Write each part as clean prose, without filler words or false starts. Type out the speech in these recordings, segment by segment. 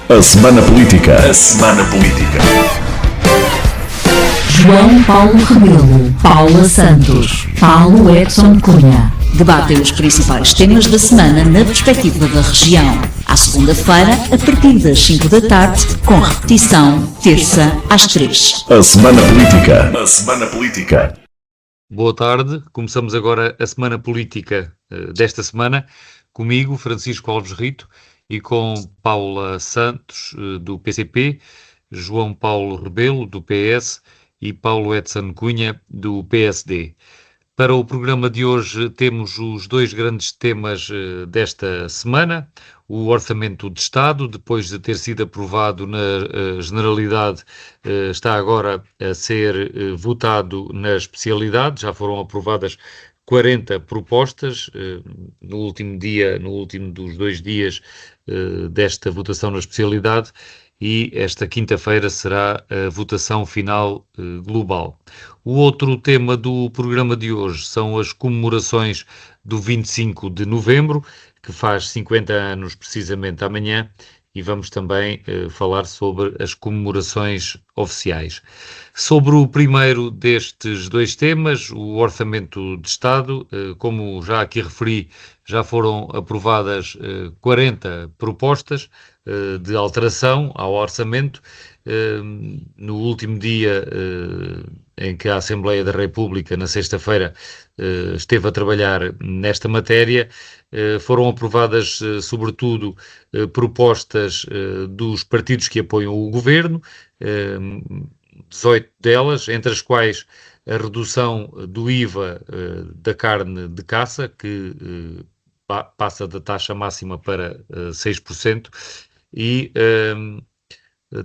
A Semana Política. A Semana Política. João Paulo Rebelo, Paula Santos, Paulo Edson Cunha. Debatem os principais temas da semana na perspectiva da região. À segunda-feira, a partir das 5 da tarde, com repetição, terça às 3. A Semana Política. A Semana Política. Boa tarde, começamos agora a Semana Política desta semana, comigo, Francisco Alves Rito, e com Paula Santos, do PCP, João Paulo Rebelo, do PS, e Paulo Edson Cunha, do PSD. Para o programa de hoje temos os dois grandes temas desta semana: o Orçamento de Estado, depois de ter sido aprovado na Generalidade, está agora a ser votado na especialidade. Já foram aprovadas 40 propostas no último dos 2 dias desta votação na especialidade, e esta quinta-feira será a votação final global. O outro tema do programa de hoje são as comemorações do 25 de novembro, que faz 50 anos precisamente amanhã, e vamos também falar sobre as comemorações oficiais. Sobre o primeiro destes dois temas, o Orçamento de Estado, como já aqui referi, já foram aprovadas 40 propostas de alteração ao orçamento. No último dia em que a Assembleia da República, na sexta-feira, esteve a trabalhar nesta matéria, foram aprovadas, sobretudo, propostas dos partidos que apoiam o governo, 18 delas, entre as quais a redução do IVA da carne de caça, que passa da taxa máxima para 6%, e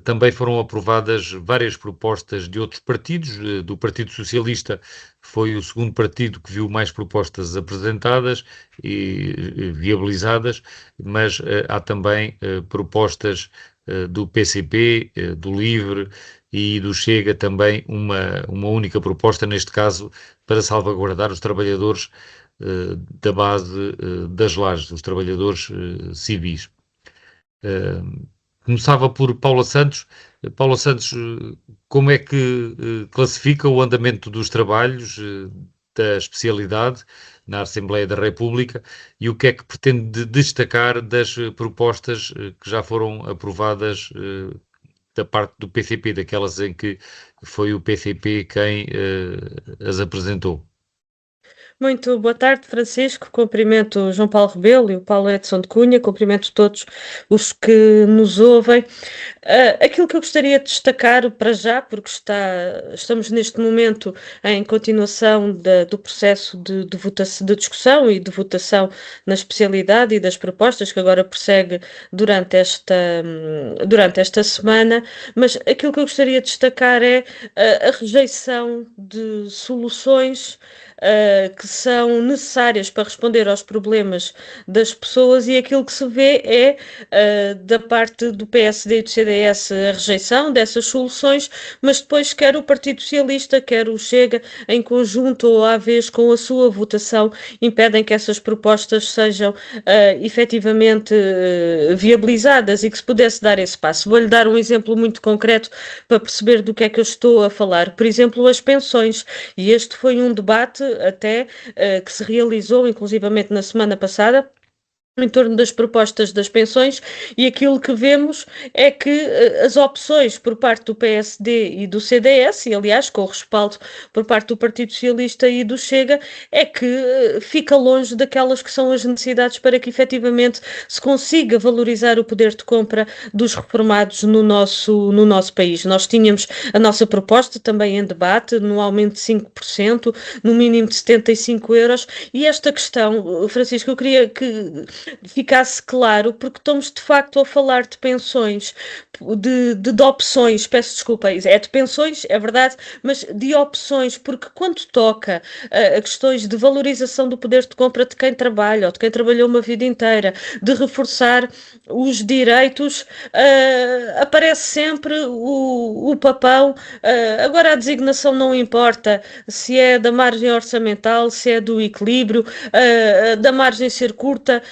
também foram aprovadas várias propostas de outros partidos. Do Partido Socialista foi o segundo partido que viu mais propostas apresentadas e viabilizadas, mas há também propostas do PCP, do LIVRE e do Chega, também uma única proposta, neste caso, para salvaguardar os trabalhadores da base das lajes, os trabalhadores civis. Começava por Paula Santos. Paula Santos, como é que classifica o andamento dos trabalhos da especialidade na Assembleia da República, e o que é que pretende destacar das propostas que já foram aprovadas da parte do PCP, daquelas em que foi o PCP quem as apresentou? Muito boa tarde, Francisco. Cumprimento o João Paulo Rebelo e o Paulo Edson de Cunha, cumprimento todos os que nos ouvem. Aquilo que eu gostaria de destacar para já, porque estamos neste momento em continuação do processo de votação, de discussão e de votação na especialidade e das propostas que agora prossegue durante esta semana, mas aquilo que eu gostaria de destacar é a rejeição de soluções que são necessárias para responder aos problemas das pessoas, e aquilo que se vê é, da parte do PSD e do CDS, a rejeição dessas soluções, mas depois quer o Partido Socialista, quer o Chega, em conjunto ou à vez com a sua votação, impedem que essas propostas sejam efetivamente viabilizadas e que se pudesse dar esse passo. Vou-lhe dar um exemplo muito concreto para perceber do que é que eu estou a falar. Por exemplo, as pensões, e este foi um debate até que se realizou inclusivamente na semana passada, em torno das propostas das pensões, e aquilo que vemos é que as opções por parte do PSD e do CDS, e aliás com o respaldo por parte do Partido Socialista e do Chega, é que fica longe daquelas que são as necessidades para que efetivamente se consiga valorizar o poder de compra dos reformados no nosso país. Nós tínhamos a nossa proposta também em debate, no aumento de 5%, no mínimo de 75 euros, e esta questão, Francisco, eu queria que ficasse claro, porque estamos de facto a falar de pensões, de opções, peço desculpa, é de pensões, é verdade, mas de opções, porque quando toca a questões de valorização do poder de compra de quem trabalha ou de quem trabalhou uma vida inteira, de reforçar os direitos, aparece sempre o papão. Agora a designação não importa se é da margem orçamental, se é do equilíbrio, da margem ser curta,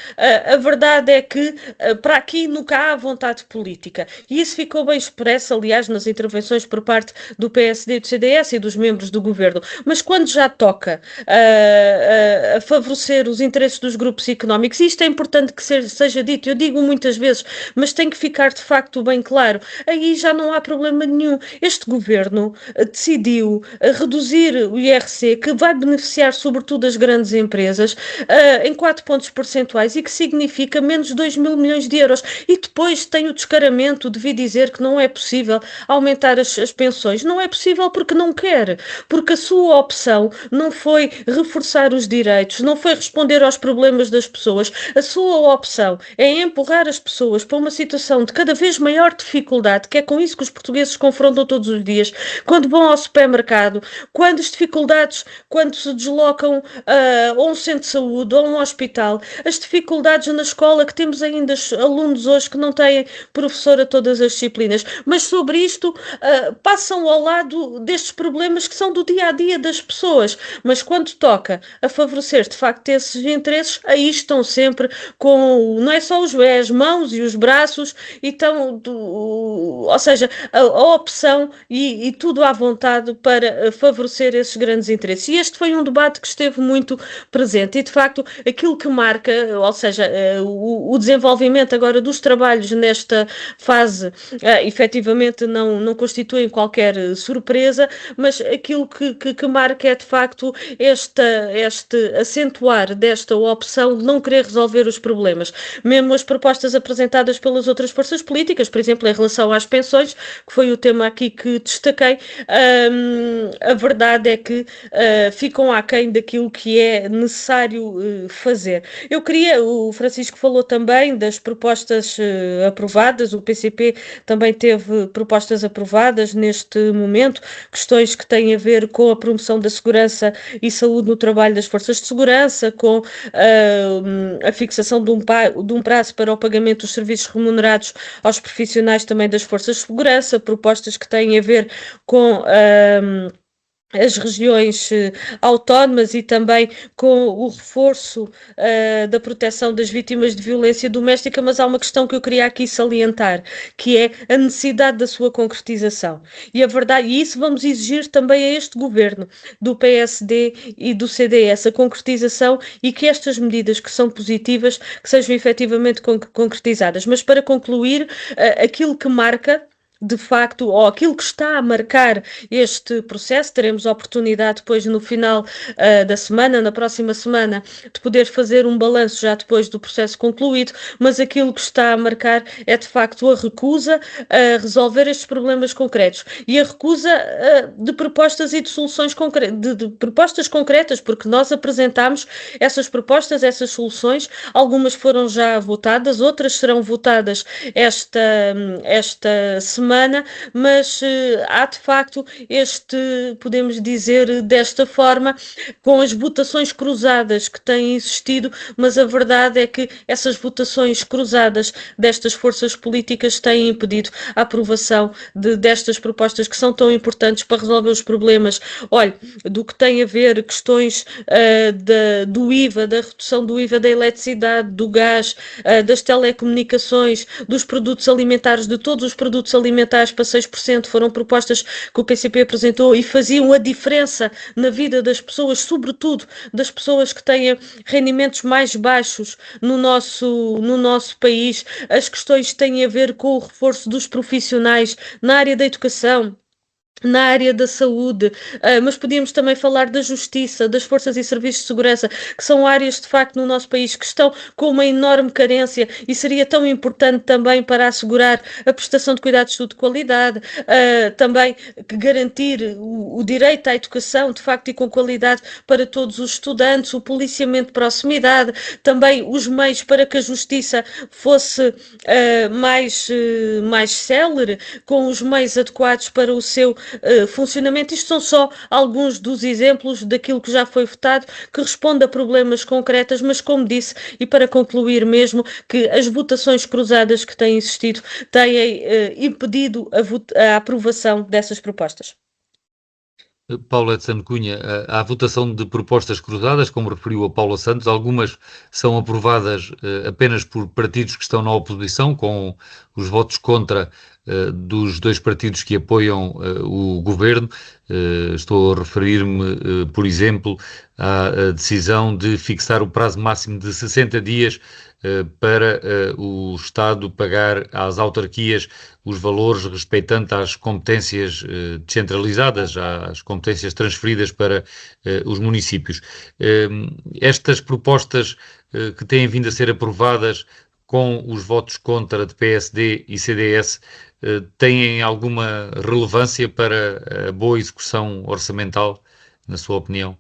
A verdade é que para aqui nunca há vontade política. E isso ficou bem expresso, aliás, nas intervenções por parte do PSD e do CDS e dos membros do governo. Mas quando já toca a favorecer os interesses dos grupos económicos, e isto é importante que seja dito, eu digo muitas vezes, mas tem que ficar de facto bem claro, aí já não há problema nenhum. Este governo decidiu reduzir o IRC, que vai beneficiar sobretudo as grandes empresas, em 4 pontos percentuais, e que significa menos de 2 mil milhões de euros. E depois tem o descaramento de vir dizer que não é possível aumentar as pensões. Não é possível porque não quer, porque a sua opção não foi reforçar os direitos, não foi responder aos problemas das pessoas. A sua opção é empurrar as pessoas para uma situação de cada vez maior dificuldade, que é com isso que os portugueses se confrontam todos os dias, quando vão ao supermercado, quando as dificuldades, quando se deslocam a um centro de saúde ou a um hospital, as dificuldades na escola, que temos ainda alunos hoje que não têm professor a todas as disciplinas, mas sobre isto passam ao lado destes problemas que são do dia-a-dia das pessoas, mas quando toca a favorecer de facto esses interesses, aí estão sempre com, não é só as mãos e os braços, então, ou seja, a opção e tudo à vontade para favorecer esses grandes interesses. E este foi um debate que esteve muito presente e, de facto, aquilo que marca, ou seja, o desenvolvimento agora dos trabalhos nesta fase, efetivamente não constituem qualquer surpresa, mas aquilo que marca é, de facto, este acentuar desta opção de não querer resolver os problemas. Mesmo as propostas apresentadas pelas outras forças políticas, por exemplo, em relação às pensões, que foi o tema aqui que destaquei, a verdade é que ficam aquém daquilo que é necessário fazer. O Francisco falou também das propostas aprovadas, o PCP também teve propostas aprovadas neste momento, questões que têm a ver com a promoção da segurança e saúde no trabalho das forças de segurança, com a fixação de um prazo para o pagamento dos serviços remunerados aos profissionais também das forças de segurança, propostas que têm a ver com as regiões autónomas e também com o reforço da proteção das vítimas de violência doméstica, mas há uma questão que eu queria aqui salientar, que é a necessidade da sua concretização. E a verdade, e isso vamos exigir também a este governo do PSD e do CDS, a concretização, e que estas medidas que são positivas, que sejam efetivamente concretizadas. Mas para concluir, aquilo que marca de facto, ou aquilo que está a marcar este processo, teremos a oportunidade depois no final da semana, na próxima semana, de poder fazer um balanço já depois do processo concluído, mas aquilo que está a marcar é de facto a recusa a resolver estes problemas concretos e a recusa de propostas e de soluções de propostas concretas, porque nós apresentámos essas propostas, essas soluções, algumas foram já votadas, outras serão votadas esta semana, mas há de facto podemos dizer desta forma, com as votações cruzadas que têm existido, mas a verdade é que essas votações cruzadas destas forças políticas têm impedido a aprovação destas propostas que são tão importantes para resolver os problemas. Olha, do que tem a ver questões do IVA, da redução do IVA da eletricidade, do gás, das telecomunicações, dos produtos alimentares, de todos os produtos alimentares para 6%, foram propostas que o PCP apresentou e faziam a diferença na vida das pessoas, sobretudo das pessoas que têm rendimentos mais baixos no nosso país. As questões têm a ver com o reforço dos profissionais na área da educação, na área da saúde, mas podíamos também falar da justiça, das forças e serviços de segurança, que são áreas de facto no nosso país que estão com uma enorme carência e seria tão importante também para assegurar a prestação de cuidados de qualidade, também garantir o direito à educação de facto e com qualidade para todos os estudantes, o policiamento de proximidade, também os meios para que a justiça fosse mais célere, com os meios adequados para o seu funcionamento. Isto são só alguns dos exemplos daquilo que já foi votado, que responde a problemas concretos, mas como disse, e para concluir mesmo, que as votações cruzadas que têm existido têm impedido a aprovação dessas propostas. Paulo Edson Cunha, há votação de propostas cruzadas, como referiu a Paula Santos, algumas são aprovadas apenas por partidos que estão na oposição, com os votos contra dos dois partidos que apoiam o governo. Estou a referir-me, por exemplo, à decisão de fixar o prazo máximo de 60 dias para o Estado pagar às autarquias os valores respeitando às competências descentralizadas, às competências transferidas para os municípios. Estas propostas que têm vindo a ser aprovadas com os votos contra de PSD e CDS têm alguma relevância para a boa execução orçamental, na sua opinião?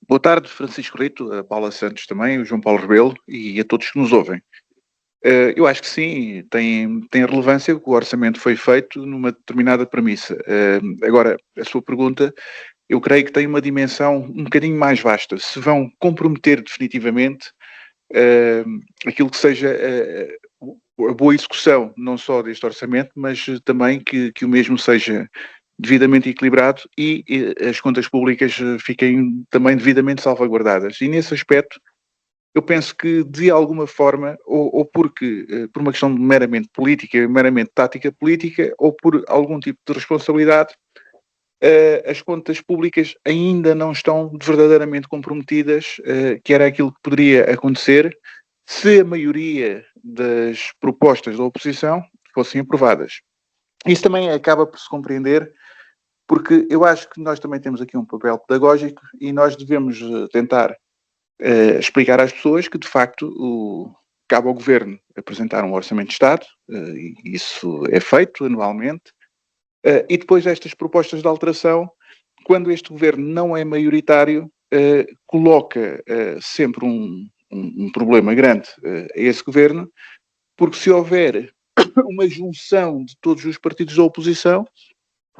Boa tarde, Francisco Rito, a Paula Santos também, o João Paulo Rebelo e a todos que nos ouvem. Eu acho que sim, tem relevância que o orçamento foi feito numa determinada premissa. Agora, a sua pergunta, eu creio que tem uma dimensão um bocadinho mais vasta. Se vão comprometer definitivamente aquilo que seja a boa execução, não só deste orçamento, mas também que o mesmo seja devidamente equilibrado e as contas públicas fiquem também devidamente salvaguardadas. E nesse aspecto, eu penso que de alguma forma, ou porque por uma questão meramente política, meramente tática política, ou por algum tipo de responsabilidade, as contas públicas ainda não estão verdadeiramente comprometidas, que era aquilo que poderia acontecer se a maioria das propostas da oposição fossem aprovadas. Isso também acaba por se compreender, porque eu acho que nós também temos aqui um papel pedagógico e nós devemos tentar explicar às pessoas que, de facto, cabe ao Governo apresentar um Orçamento de Estado, e isso é feito anualmente, e depois estas propostas de alteração, quando este Governo não é maioritário, coloca sempre um problema grande a esse Governo, porque se houver uma junção de todos os partidos da oposição,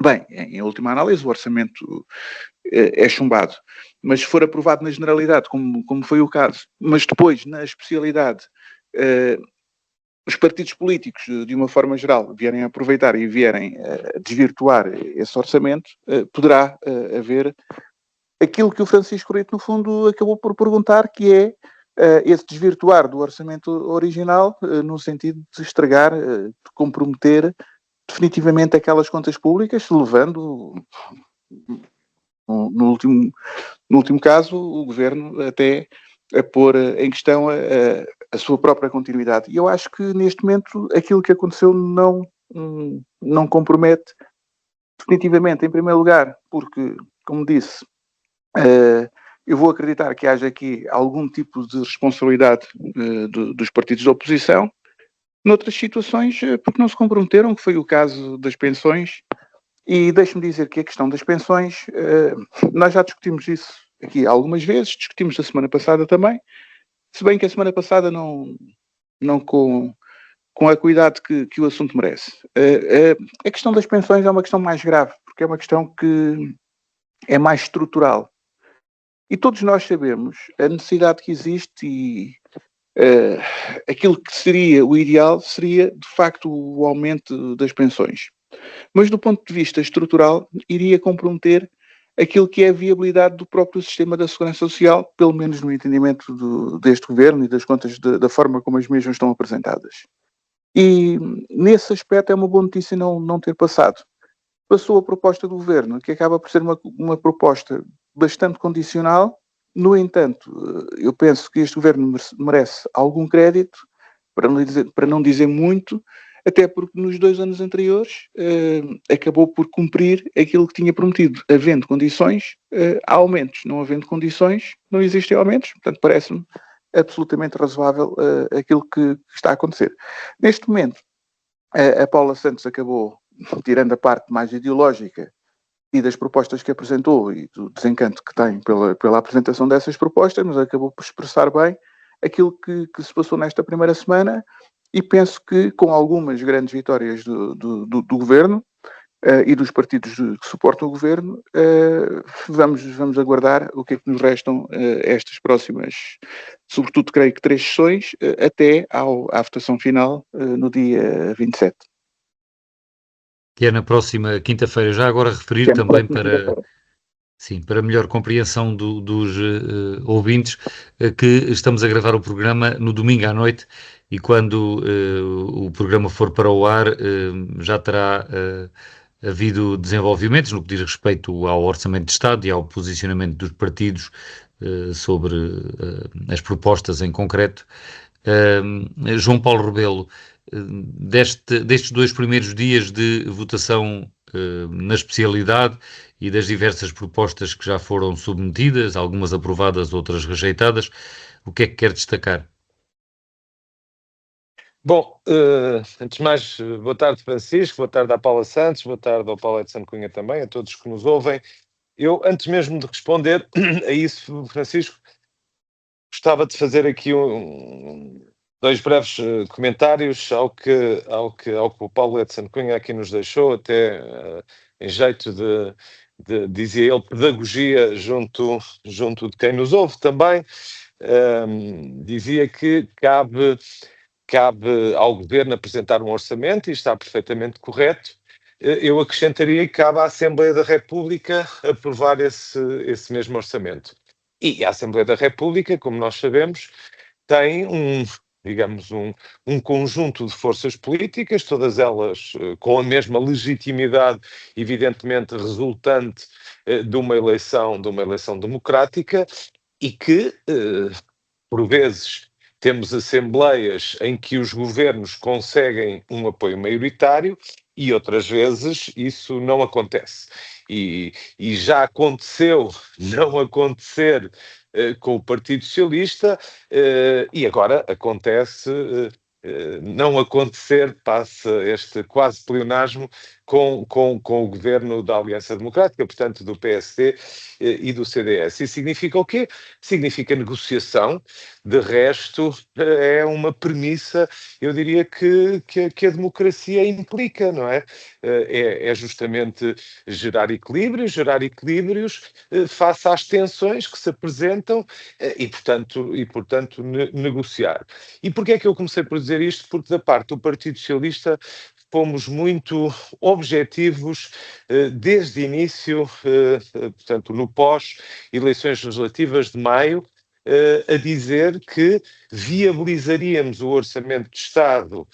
bem, em última análise, o orçamento é chumbado. Mas se for aprovado na generalidade, como foi o caso, mas depois, na especialidade, os partidos políticos, de uma forma geral, vierem a aproveitar e vierem a desvirtuar esse orçamento, poderá haver aquilo que o Francisco Rito, no fundo, acabou por perguntar, que é esse desvirtuar do orçamento original, no sentido de estragar, de comprometer definitivamente aquelas contas públicas, levando, no último caso, o Governo até a pôr em questão a sua própria continuidade. E eu acho que, neste momento, aquilo que aconteceu não compromete definitivamente, em primeiro lugar, porque, como disse, eu vou acreditar que haja aqui algum tipo de responsabilidade dos partidos da oposição. Noutras situações, porque não se comprometeram, que foi o caso das pensões. E deixe-me dizer que a questão das pensões, nós já discutimos isso aqui algumas vezes, discutimos a semana passada também, se bem que a semana passada não com a cuidado que o assunto merece. A questão das pensões é uma questão mais grave, porque é uma questão que é mais estrutural. E todos nós sabemos a necessidade que existe e aquilo que seria o ideal seria, de facto, o aumento das pensões. Mas, do ponto de vista estrutural, iria comprometer aquilo que é a viabilidade do próprio sistema da segurança social, pelo menos no entendimento deste Governo e das contas da forma como as mesmas estão apresentadas. E, nesse aspecto, é uma boa notícia não ter passado. Passou a proposta do Governo, que acaba por ser uma proposta bastante condicional. No entanto, eu penso que este Governo merece algum crédito, para não dizer muito, até porque nos 2 anos anteriores acabou por cumprir aquilo que tinha prometido. Havendo condições, há aumentos. Não havendo condições, não existem aumentos. Portanto, parece-me absolutamente razoável aquilo que está a acontecer. Neste momento, a Paula Santos acabou, tirando a parte mais ideológica e das propostas que apresentou e do desencanto que tem pela apresentação dessas propostas, mas acabou por expressar bem aquilo que se passou nesta primeira semana. E penso que, com algumas grandes vitórias do Governo e dos partidos que suportam o Governo, vamos aguardar o que é que nos restam estas próximas, sobretudo, creio que 3 sessões, até à votação final no dia 27. que é na próxima quinta-feira. Já agora referir também para... Sim, para melhor compreensão dos ouvintes, que estamos a gravar o programa no domingo à noite e quando o programa for para o ar já terá havido desenvolvimentos no que diz respeito ao Orçamento de Estado e ao posicionamento dos partidos sobre as propostas em concreto. João Paulo Rebelo, destes 2 primeiros dias de votação na especialidade e das diversas propostas que já foram submetidas, algumas aprovadas, outras rejeitadas, o que é que quer destacar? Bom, antes de mais, boa tarde, Francisco, boa tarde à Paula Santos, boa tarde ao Paulo Edson Cunha também, a todos que nos ouvem. Eu, antes mesmo de responder a isso, Francisco, gostava de fazer aqui dois breves comentários ao que o Paulo Edson Cunha aqui nos deixou, até em jeito de, dizia ele, pedagogia junto de quem nos ouve também. Dizia que cabe ao Governo apresentar um orçamento, e está perfeitamente correto. Eu acrescentaria que cabe à Assembleia da República aprovar esse mesmo orçamento. E a Assembleia da República, como nós sabemos, tem um conjunto de forças políticas, todas elas com a mesma legitimidade, evidentemente resultante de uma eleição democrática, e que, por vezes, temos assembleias em que os governos conseguem um apoio maioritário e outras vezes isso não acontece. E já aconteceu não acontecer com o Partido Socialista e agora acontece não acontecer, passa este quase pleonasmo, com o governo da Aliança Democrática, portanto do PSD e do CDS. Isso significa o quê? Significa negociação. De resto, é uma premissa, eu diria, que a democracia implica, não é? É justamente gerar equilíbrios face às tensões que se apresentam e, portanto, negociar. E porquê é que eu comecei por dizer isto? Porque da parte do Partido Socialista fomos muito objetivos desde o início, portanto, no pós-eleições legislativas de maio, a dizer que viabilizaríamos o Orçamento de Estado,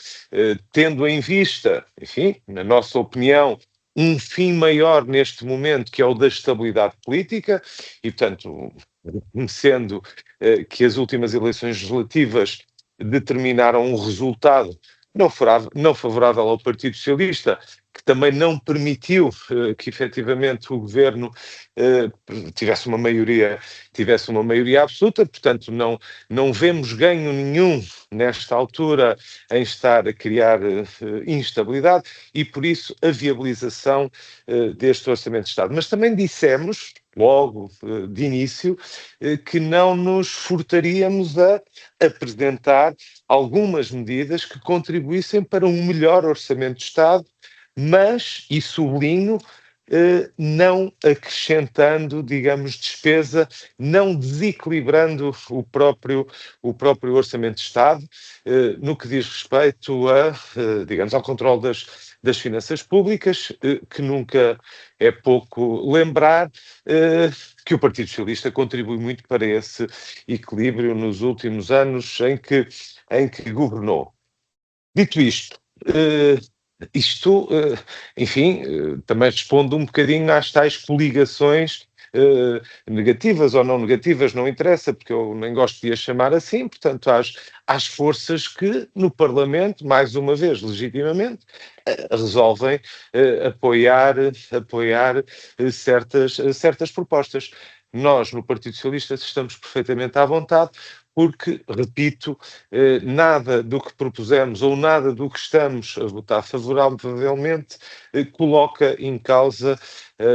tendo em vista, enfim, na nossa opinião, um fim maior neste momento, que é o da estabilidade política, e, portanto, reconhecendo que as últimas eleições legislativas determinaram um resultado não favorável ao Partido Socialista, que também não permitiu que efetivamente o governo tivesse uma maioria absoluta, portanto não vemos ganho nenhum nesta altura em estar a criar instabilidade e por isso a viabilização deste Orçamento de Estado. Mas também dissemos, logo de início, que não nos furtaríamos a apresentar algumas medidas que contribuíssem para um melhor Orçamento de Estado, mas, e sublinho, não acrescentando, digamos, despesa, não desequilibrando o próprio Orçamento de Estado, no que diz respeito digamos, ao controle das finanças públicas, que nunca é pouco lembrar que o Partido Socialista contribui muito para esse equilíbrio nos últimos anos em que governou. Dito isto, enfim, também responde um bocadinho às tais coligações negativas ou não negativas, não interessa, porque eu nem gosto de as chamar assim, portanto, às forças que no Parlamento, mais uma vez, legitimamente, resolvem apoiar certas propostas. Nós, no Partido Socialista, estamos perfeitamente à vontade, porque, repito, nada do que propusemos ou nada do que estamos a votar favoravelmente coloca em causa,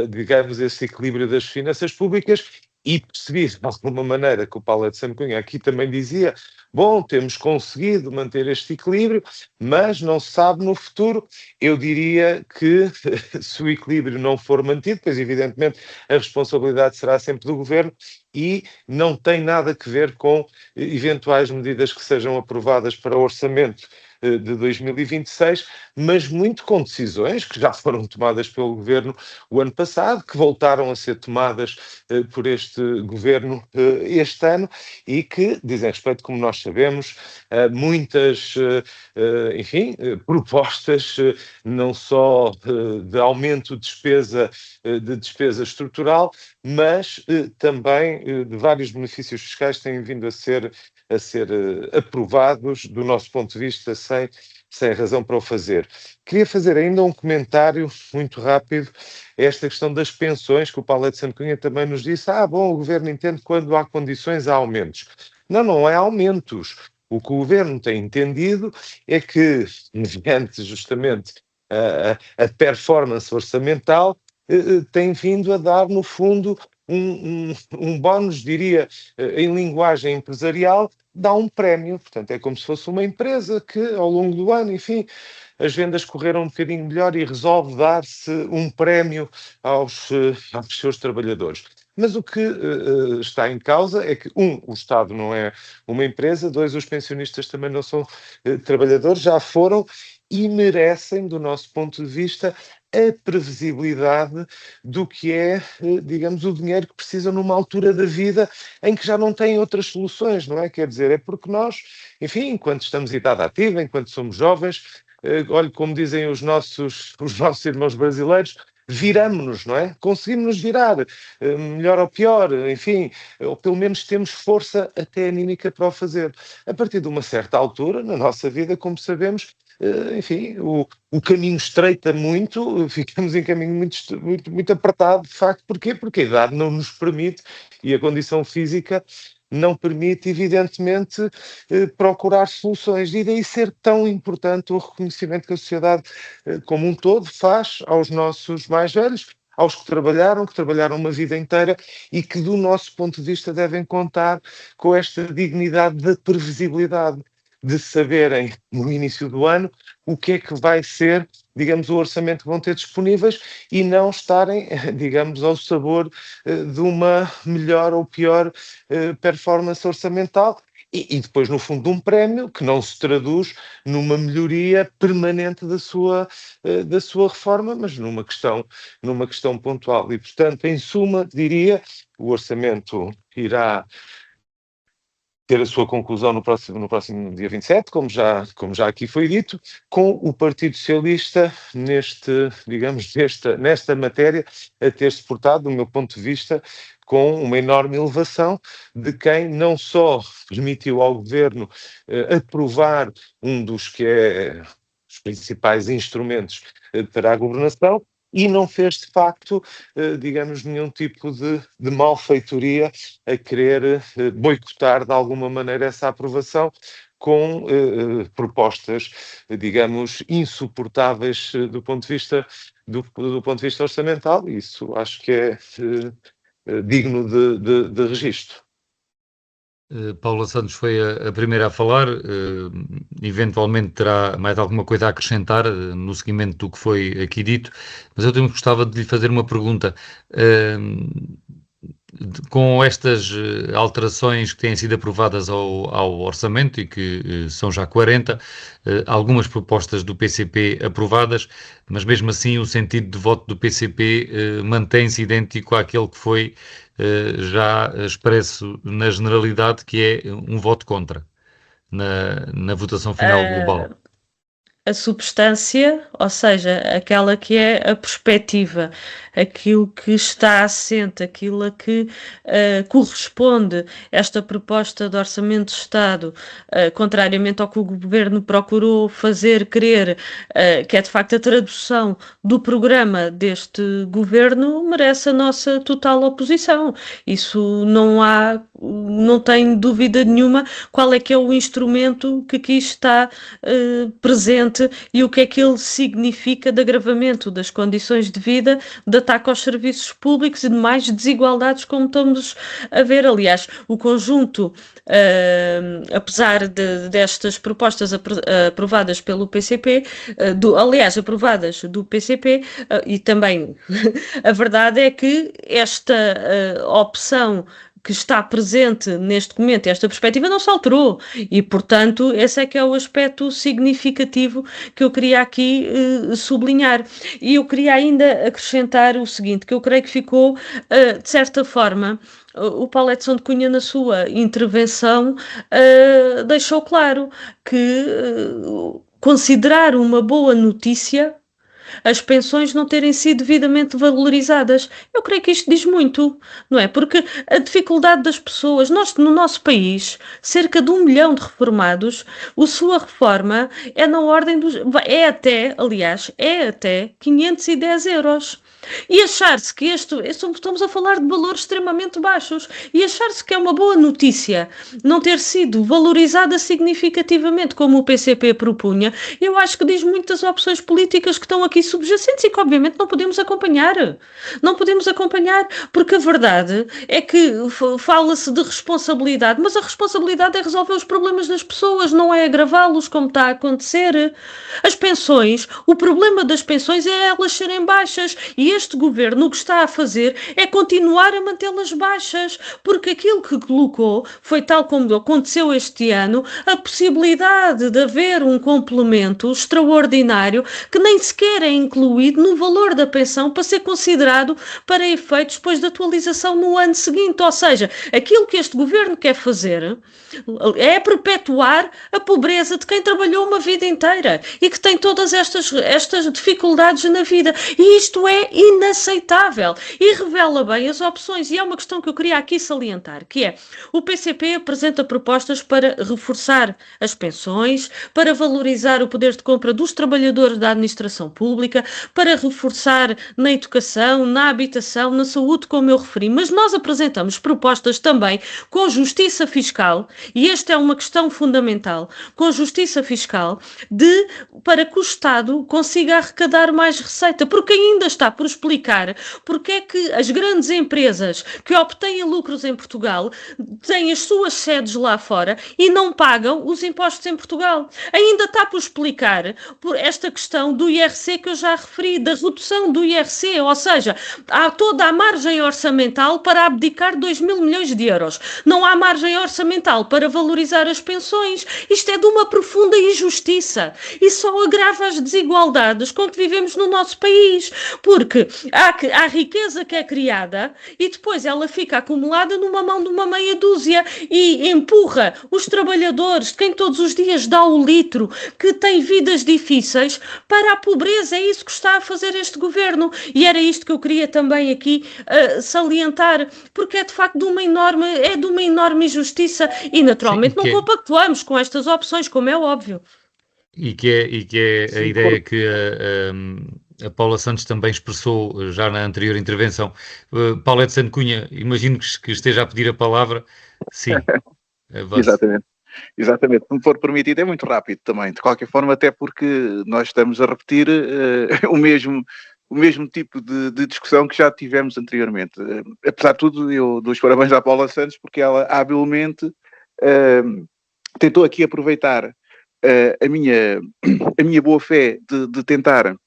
digamos, esse equilíbrio das finanças públicas. E percebi, de alguma maneira, que o Paulo Edson Cunha aqui também dizia, bom, temos conseguido manter este equilíbrio, mas não se sabe no futuro. Eu diria que se o equilíbrio não for mantido, pois evidentemente a responsabilidade será sempre do Governo e não tem nada a ver com eventuais medidas que sejam aprovadas para o orçamento de 2026, mas muito com decisões que já foram tomadas pelo Governo o ano passado, que voltaram a ser tomadas por este Governo este ano e que dizem respeito, como nós sabemos, a muitas, enfim, propostas, não só de aumento de despesa estrutural, mas também de vários benefícios fiscais que têm vindo a ser aprovados, do nosso ponto de vista, sem razão para o fazer. Queria fazer ainda um comentário muito rápido a esta questão das pensões, que o Paulo de Santo Cunha também nos disse, bom, o Governo entende quando há condições há aumentos. Não é aumentos. O que o Governo tem entendido é que, mediante justamente a performance orçamental, tem vindo a dar, no fundo, um bónus, diria, em linguagem empresarial, dá um prémio. Portanto, é como se fosse uma empresa que, ao longo do ano, enfim, as vendas correram um bocadinho melhor e resolve dar-se um prémio aos seus trabalhadores. Mas o que está em causa é que, o Estado não é uma empresa, os pensionistas também não são trabalhadores, já foram e merecem, do nosso ponto de vista, a previsibilidade do que é, digamos, o dinheiro que precisam numa altura da vida em que já não têm outras soluções, não é? Quer dizer, é porque nós, enfim, enquanto estamos em idade ativa, enquanto somos jovens, olha, como dizem os nossos irmãos brasileiros, viramo-nos, não é? Conseguimos-nos virar, melhor ou pior, enfim, ou pelo menos temos força até anímica para o fazer. A partir de uma certa altura, na nossa vida, como sabemos, enfim, o caminho estreita muito, ficamos em caminho muito apertado, de facto. Porquê? Porque a idade não nos permite e a condição física não permite, evidentemente, procurar soluções. E daí ser tão importante o reconhecimento que a sociedade como um todo faz aos nossos mais velhos, aos que trabalharam uma vida inteira e que, do nosso ponto de vista, devem contar com esta dignidade da previsibilidade, de saberem, no início do ano, o que é que vai ser, digamos, o orçamento que vão ter disponíveis e não estarem, digamos, ao sabor de uma melhor ou pior performance orçamental e depois, no fundo, de um prémio que não se traduz numa melhoria permanente da sua reforma, mas numa questão pontual. E, portanto, em suma, diria, o orçamento irá ter a sua conclusão no próximo dia 27, como já aqui foi dito, com o Partido Socialista nesta matéria a ter-se portado, do meu ponto de vista, com uma enorme elevação de quem não só permitiu ao Governo aprovar um dos os principais instrumentos para a governação, e não fez, de facto, digamos, nenhum tipo de malfeitoria a querer boicotar, de alguma maneira, essa aprovação com propostas, digamos, insuportáveis do ponto de vista orçamental. Isso acho que é digno de registro. Paula Santos foi a primeira a falar, eventualmente terá mais alguma coisa a acrescentar no seguimento do que foi aqui dito, mas eu também gostava de lhe fazer uma pergunta. Com estas alterações que têm sido aprovadas ao orçamento e que são já 40, algumas propostas do PCP aprovadas, mas mesmo assim o sentido de voto do PCP mantém-se idêntico àquele que foi já expresso na generalidade, que é um voto contra na votação final global. A substância, ou seja, aquela que é a perspectiva, aquilo que está assente, aquilo a que corresponde esta proposta de Orçamento de Estado, contrariamente ao que o Governo procurou fazer crer, que é de facto a tradução do programa deste Governo, merece a nossa total oposição. Isso não tem dúvida nenhuma qual é que é o instrumento que aqui está presente e o que é que ele significa de agravamento das condições de vida, de ataque aos serviços públicos e de mais desigualdades, como estamos a ver. Aliás, o conjunto, apesar destas propostas aprovadas pelo PCP, aprovadas do PCP, e também a verdade é que esta opção que está presente neste documento, esta perspectiva não se alterou e, portanto, esse é que é o aspecto significativo que eu queria aqui sublinhar. E eu queria ainda acrescentar o seguinte, que eu creio que ficou, de certa forma, o Paulo Edson de Cunha, na sua intervenção, deixou claro que considerar uma boa notícia as pensões não terem sido devidamente valorizadas. Eu creio que isto diz muito, não é? Porque a dificuldade das pessoas, nós no nosso país, cerca de 1 milhão de reformados, a sua reforma é na ordem dos... é até 510 euros. E achar-se que estamos a falar de valores extremamente baixos, e achar-se que é uma boa notícia não ter sido valorizada significativamente como o PCP propunha, eu acho que diz muitas opções políticas que estão aqui subjacentes e que obviamente não podemos acompanhar. Não podemos acompanhar, porque a verdade é que fala-se de responsabilidade, mas a responsabilidade é resolver os problemas das pessoas, não é agravá-los como está a acontecer. As pensões, o problema das pensões é elas serem baixas, e este governo o que está a fazer é continuar a mantê-las baixas, porque aquilo que colocou foi, tal como aconteceu este ano, a possibilidade de haver um complemento extraordinário que nem sequer é incluído no valor da pensão para ser considerado para efeitos depois da atualização no ano seguinte. Ou seja, aquilo que este governo quer fazer é perpetuar a pobreza de quem trabalhou uma vida inteira e que tem todas estas dificuldades na vida. E isto é inaceitável e revela bem as opções. E é uma questão que eu queria aqui salientar, que é, o PCP apresenta propostas para reforçar as pensões, para valorizar o poder de compra dos trabalhadores da administração pública, para reforçar na educação, na habitação, na saúde, como eu referi. Mas nós apresentamos propostas também com justiça fiscal, e esta é uma questão fundamental, com justiça fiscal, para que o Estado consiga arrecadar mais receita, porque ainda está por explicar porque é que as grandes empresas que obtêm lucros em Portugal têm as suas sedes lá fora e não pagam os impostos em Portugal. Ainda está por explicar por esta questão do IRC que eu já referi, da redução do IRC, ou seja, há toda a margem orçamental para abdicar 2.000 milhões de euros. Não há margem orçamental para valorizar as pensões. Isto é de uma profunda injustiça e só agrava as desigualdades com que vivemos no nosso país, porque há riqueza que é criada e depois ela fica acumulada numa mão de uma meia dúzia e empurra os trabalhadores, quem todos os dias dá o litro, que têm vidas difíceis, para a pobreza. É isso que está a fazer este governo, e era isto que eu queria também aqui salientar, porque é de facto de uma enorme injustiça e naturalmente não compactuamos com estas opções, como é óbvio. E que é a ideia que a Paula Santos também expressou já na anterior intervenção. Paulo Edson de Cunha, imagino que esteja a pedir a palavra. Sim. Exatamente. Se me for permitido, é muito rápido também. De qualquer forma, até porque nós estamos a repetir o mesmo tipo de discussão que já tivemos anteriormente. Apesar de tudo, eu dou os parabéns à Paula Santos, porque ela habilmente tentou aqui aproveitar a minha boa fé de tentar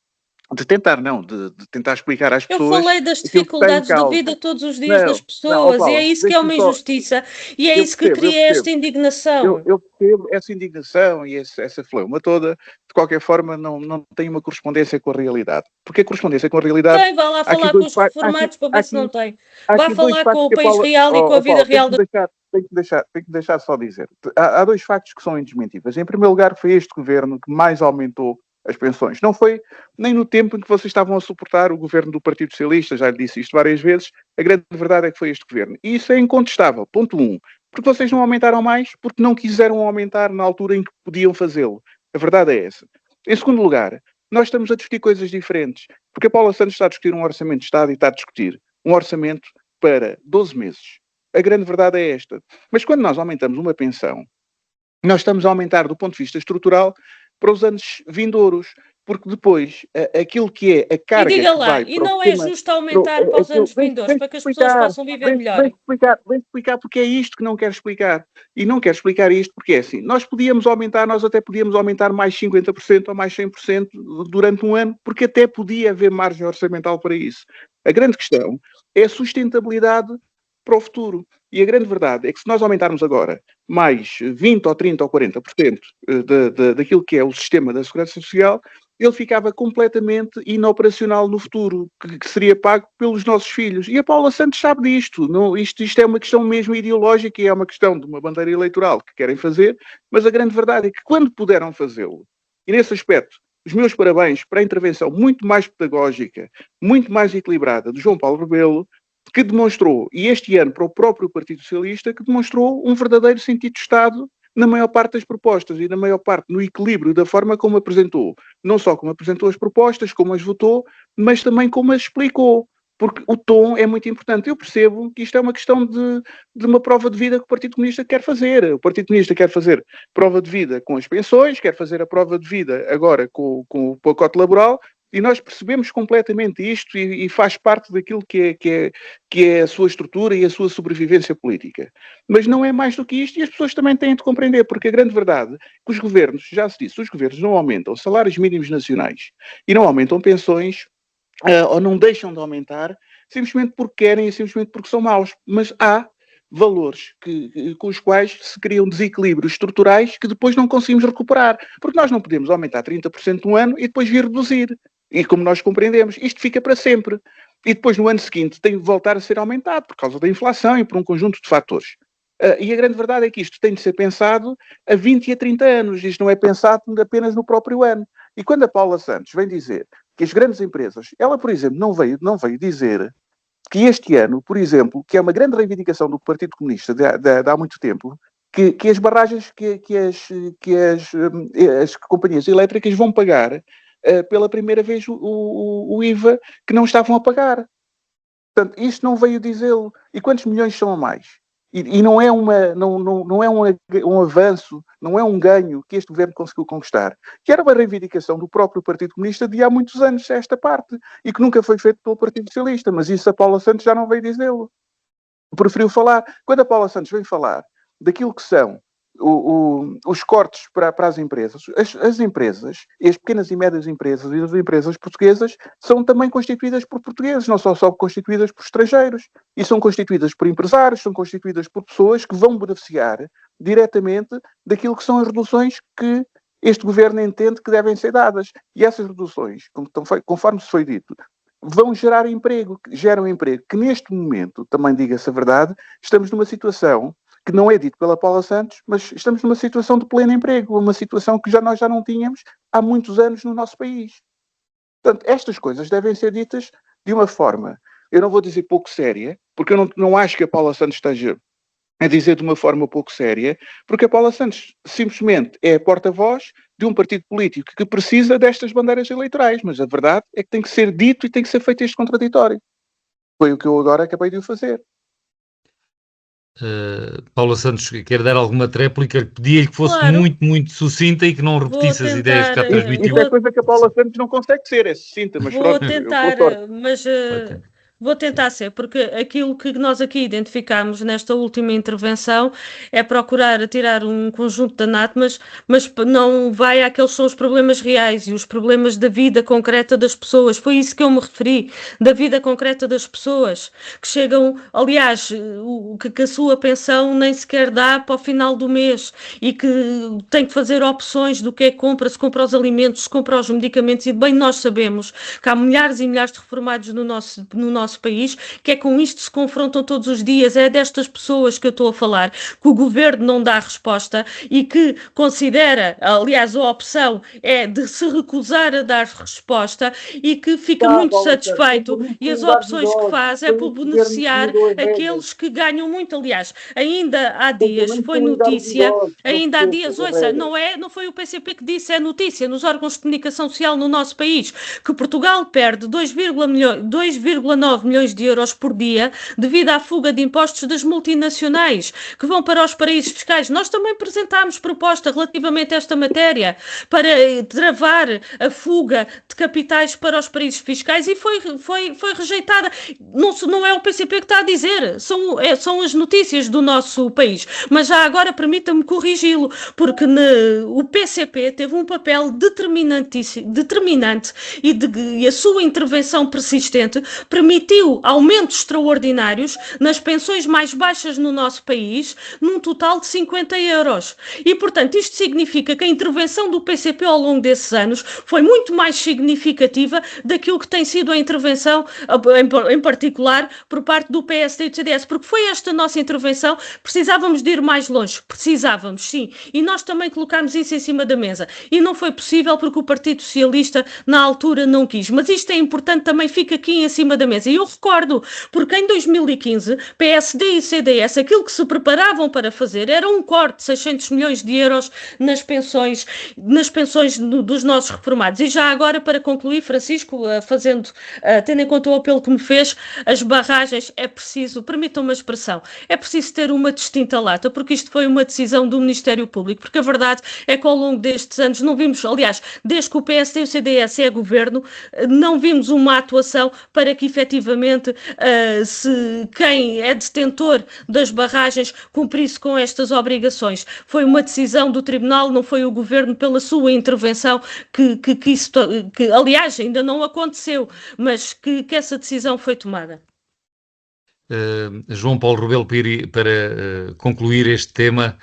explicar às pessoas. Eu falei das dificuldades da vida todos os dias das pessoas, Paulo, e é isso que é uma injustiça, e é isso que cria esta indignação. Eu percebo essa indignação e essa fleuma toda, de qualquer forma não tem uma correspondência com a realidade. Porque a correspondência com a realidade... Tem, vá lá falar com os reformados para ver se não tem. Vá falar com o país real e com a vida real. Tenho que deixar só dizer. Há dois factos que são indesmentíveis. Em primeiro lugar, foi este governo que mais aumentou as pensões. Não foi nem no tempo em que vocês estavam a suportar o governo do Partido Socialista, já lhe disse isto várias vezes, a grande verdade é que foi este governo. E isso é incontestável. Ponto 1. Porque vocês não aumentaram mais, porque não quiseram aumentar na altura em que podiam fazê-lo. A verdade é essa. Em segundo lugar, nós estamos a discutir coisas diferentes, porque a Paula Santos está a discutir um orçamento de Estado e está a discutir um orçamento para 12 meses. A grande verdade é esta. Mas quando nós aumentamos uma pensão, nós estamos a aumentar do ponto de vista estrutural para os anos vindouros, porque depois aquilo que é a carga... E diga lá, que vai e não é justo aumentar para os anos vindouros, para que as pessoas possam viver melhor? Vem explicar porque é isto que não quero explicar. E não quero explicar isto porque é assim, nós até podíamos aumentar mais 50% ou mais 100% durante um ano, porque até podia haver margem orçamental para isso. A grande questão é a sustentabilidade para o futuro. E a grande verdade é que se nós aumentarmos agora mais 20 ou 30 ou 40% daquilo que é o sistema da Segurança Social, ele ficava completamente inoperacional no futuro, que seria pago pelos nossos filhos. E a Paula Santos sabe disto. Não, isto é uma questão mesmo ideológica e é uma questão de uma bandeira eleitoral que querem fazer, mas a grande verdade é que quando puderam fazê-lo, e nesse aspecto, os meus parabéns para a intervenção muito mais pedagógica, muito mais equilibrada do João Paulo Rebelo, que demonstrou, e este ano para o próprio Partido Socialista, que demonstrou um verdadeiro sentido de Estado na maior parte das propostas e na maior parte no equilíbrio da forma como apresentou. Não só como apresentou as propostas, como as votou, mas também como as explicou. Porque o tom é muito importante. Eu percebo que isto é uma questão de uma prova de vida que o Partido Comunista quer fazer. O Partido Comunista quer fazer prova de vida com as pensões, quer fazer a prova de vida agora com o pacote laboral, e nós percebemos completamente isto e faz parte daquilo que é a sua estrutura e a sua sobrevivência política. Mas não é mais do que isto e as pessoas também têm de compreender, porque a grande verdade é que os governos, já se disse, os governos não aumentam salários mínimos nacionais e não aumentam pensões ou não deixam de aumentar simplesmente porque querem e simplesmente porque são maus. Mas há valores com os quais se criam desequilíbrios estruturais que depois não conseguimos recuperar. Porque nós não podemos aumentar 30% um ano e depois vir reduzir. E como nós compreendemos, isto fica para sempre. E depois no ano seguinte tem de voltar a ser aumentado por causa da inflação e por um conjunto de fatores. E a grande verdade é que isto tem de ser pensado a 20 e a 30 anos. Isto não é pensado apenas no próprio ano. E quando a Paula Santos vem dizer que as grandes empresas, ela, por exemplo, não veio dizer que este ano, por exemplo, que é uma grande reivindicação do Partido Comunista de há muito tempo, que as barragens que as companhias elétricas vão pagar pela primeira vez o IVA que não estavam a pagar. Portanto, isto não veio dizê-lo. E quantos milhões são a mais? E não é um avanço, não é um ganho que este governo conseguiu conquistar, que era uma reivindicação do próprio Partido Comunista de há muitos anos esta parte, e que nunca foi feito pelo Partido Socialista, mas isso a Paula Santos já não veio dizê-lo. Preferiu falar. Quando a Paula Santos vem falar daquilo que são os cortes para as empresas, as empresas, as pequenas e médias empresas e as empresas portuguesas são também constituídas por portugueses, não são só constituídas por estrangeiros, e são constituídas por empresários, são constituídas por pessoas que vão beneficiar diretamente daquilo que são as reduções que este governo entende que devem ser dadas. E essas reduções, conforme se foi dito, vão gerar emprego, geram emprego, que neste momento, também diga-se a verdade, estamos numa situação que não é dito pela Paula Santos, mas estamos numa situação de pleno emprego, uma situação que nós já não tínhamos há muitos anos no nosso país. Portanto, estas coisas devem ser ditas de uma forma, eu não vou dizer pouco séria, porque eu não acho que a Paula Santos esteja a dizer de uma forma pouco séria, porque a Paula Santos simplesmente é a porta-voz de um partido político que precisa destas bandeiras eleitorais, mas a verdade é que tem que ser dito e tem que ser feito este contraditório. Foi o que eu agora acabei de o fazer. Paula Santos, quer dar alguma tréplica? Pedia-lhe que fosse Claro. muito, muito sucinta e que não repetisse as ideias que já transmitiu. Isso é coisa que a Paula Santos não consegue ser, é sucinta, mas Vou pronto. tentar, boa sorte. mas Ok. vou tentar ser, porque aquilo que nós aqui identificámos nesta última intervenção é procurar tirar um conjunto de anátemas, mas não vai àqueles que são os problemas reais e os problemas da vida concreta das pessoas. Foi isso que eu me referi, da vida concreta das pessoas, que chegam, aliás, que a sua pensão nem sequer dá para o final do mês e que tem que fazer opções do que é que compra, se compra os alimentos, se compra os medicamentos, e bem nós sabemos que há milhares e milhares de reformados no nosso país, que é com isto que se confrontam todos os dias. É destas pessoas que eu estou a falar, que o governo não dá resposta e que considera, aliás, a opção é de se recusar a dar resposta e que fica muito satisfeito, e as opções que faz é por beneficiar aqueles que ganham muito. Aliás, ainda há dias foi notícia, ouça, não foi o PCP que disse, é notícia nos órgãos de comunicação social no nosso país, que Portugal perde 2,9 milhões de euros por dia devido à fuga de impostos das multinacionais que vão para os paraísos fiscais. Nós também apresentámos proposta relativamente a esta matéria para travar a fuga de capitais para os paraísos fiscais e foi rejeitada. Não é o PCP que está a dizer, são as notícias do nosso país. Mas já agora permita-me corrigi-lo, porque o PCP teve um papel determinante e a sua intervenção persistente permitiu permitiu aumentos extraordinários nas pensões mais baixas no nosso país, num total de 50 euros. E, portanto, isto significa que a intervenção do PCP ao longo desses anos foi muito mais significativa daquilo que tem sido a intervenção, em particular, por parte do PSD e do CDS, porque foi esta nossa intervenção, precisávamos de ir mais longe, precisávamos, sim, e nós também colocámos isso em cima da mesa, e não foi possível porque o Partido Socialista, na altura, não quis, mas isto é importante, também fica aqui em cima da mesa, e eu recordo, porque em 2015, PSD e CDS, aquilo que se preparavam para fazer era um corte de 600 milhões de euros nas pensões dos nossos reformados. E já agora, para concluir, Francisco, tendo em conta o apelo que me fez, as barragens é preciso, permitam-me a expressão, é preciso ter uma distinta lata, porque isto foi uma decisão do Ministério Público, porque a verdade é que ao longo destes anos não vimos, aliás, desde que o PSD e o CDS é governo, não vimos uma atuação para que efetivamente quem é detentor das barragens cumprisse com estas obrigações. Foi uma decisão do Tribunal, não foi o Governo pela sua intervenção que aliás ainda não aconteceu, mas que essa decisão foi tomada. João Paulo Rebelo Piri, para concluir este tema,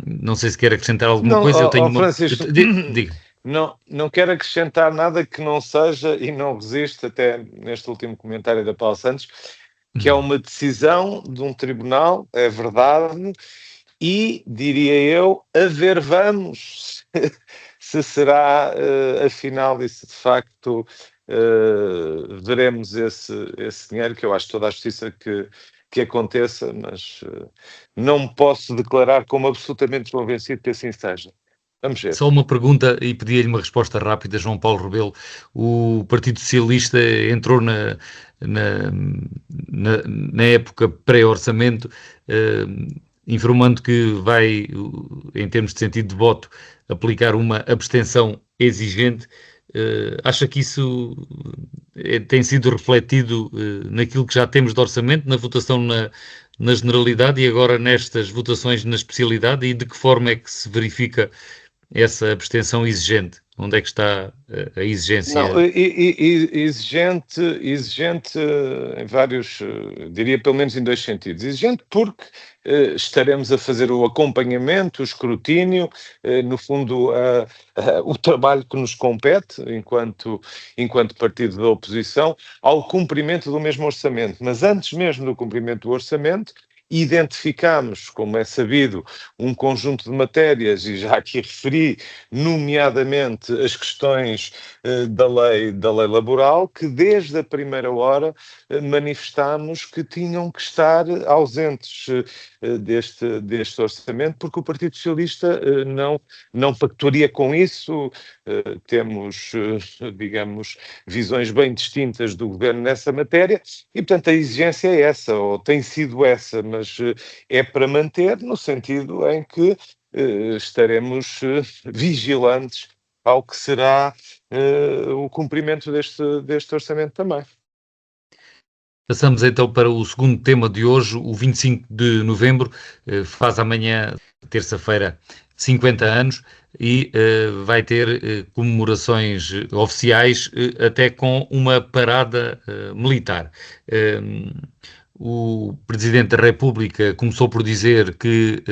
não sei se quer acrescentar alguma coisa. Eu tenho Francisco, diga. Não quero acrescentar nada que não seja, e não resisto até neste último comentário da Paula Santos, que é uma decisão de um tribunal, é verdade, e, diria eu, a ver vamos se será afinal e se de facto veremos esse dinheiro, que eu acho toda a justiça que aconteça, mas não me posso declarar como absolutamente convencido que assim seja. Vamos ver. Só uma pergunta e pedia-lhe uma resposta rápida, João Paulo Rebelo. O Partido Socialista entrou na época pré-orçamento, informando que vai, em termos de sentido de voto, aplicar uma abstenção exigente. Acha que isso tem sido refletido naquilo que já temos de orçamento, na votação na generalidade e agora nestas votações na especialidade, e de que forma é que se verifica essa abstenção exigente? Onde é que está a exigência? Não, exigente em vários, diria pelo menos em dois sentidos. Exigente porque estaremos a fazer o acompanhamento, o escrutínio, no fundo o trabalho que nos compete enquanto partido da oposição ao cumprimento do mesmo orçamento. Mas antes mesmo do cumprimento do orçamento, identificamos, como é sabido, um conjunto de matérias, e já aqui referi, nomeadamente as questões da lei laboral, que desde a primeira hora manifestámos que tinham que estar ausentes deste orçamento, porque o Partido Socialista não pactuaria com isso. Temos, digamos, visões bem distintas do Governo nessa matéria e, portanto, a exigência é essa, ou tem sido essa, mas é para manter no sentido em que estaremos vigilantes ao que será o cumprimento deste orçamento também. Passamos então para o segundo tema de hoje. O 25 de novembro faz amanhã, terça-feira, 50 anos e vai ter comemorações oficiais, até com uma parada militar. O Presidente da República começou por dizer que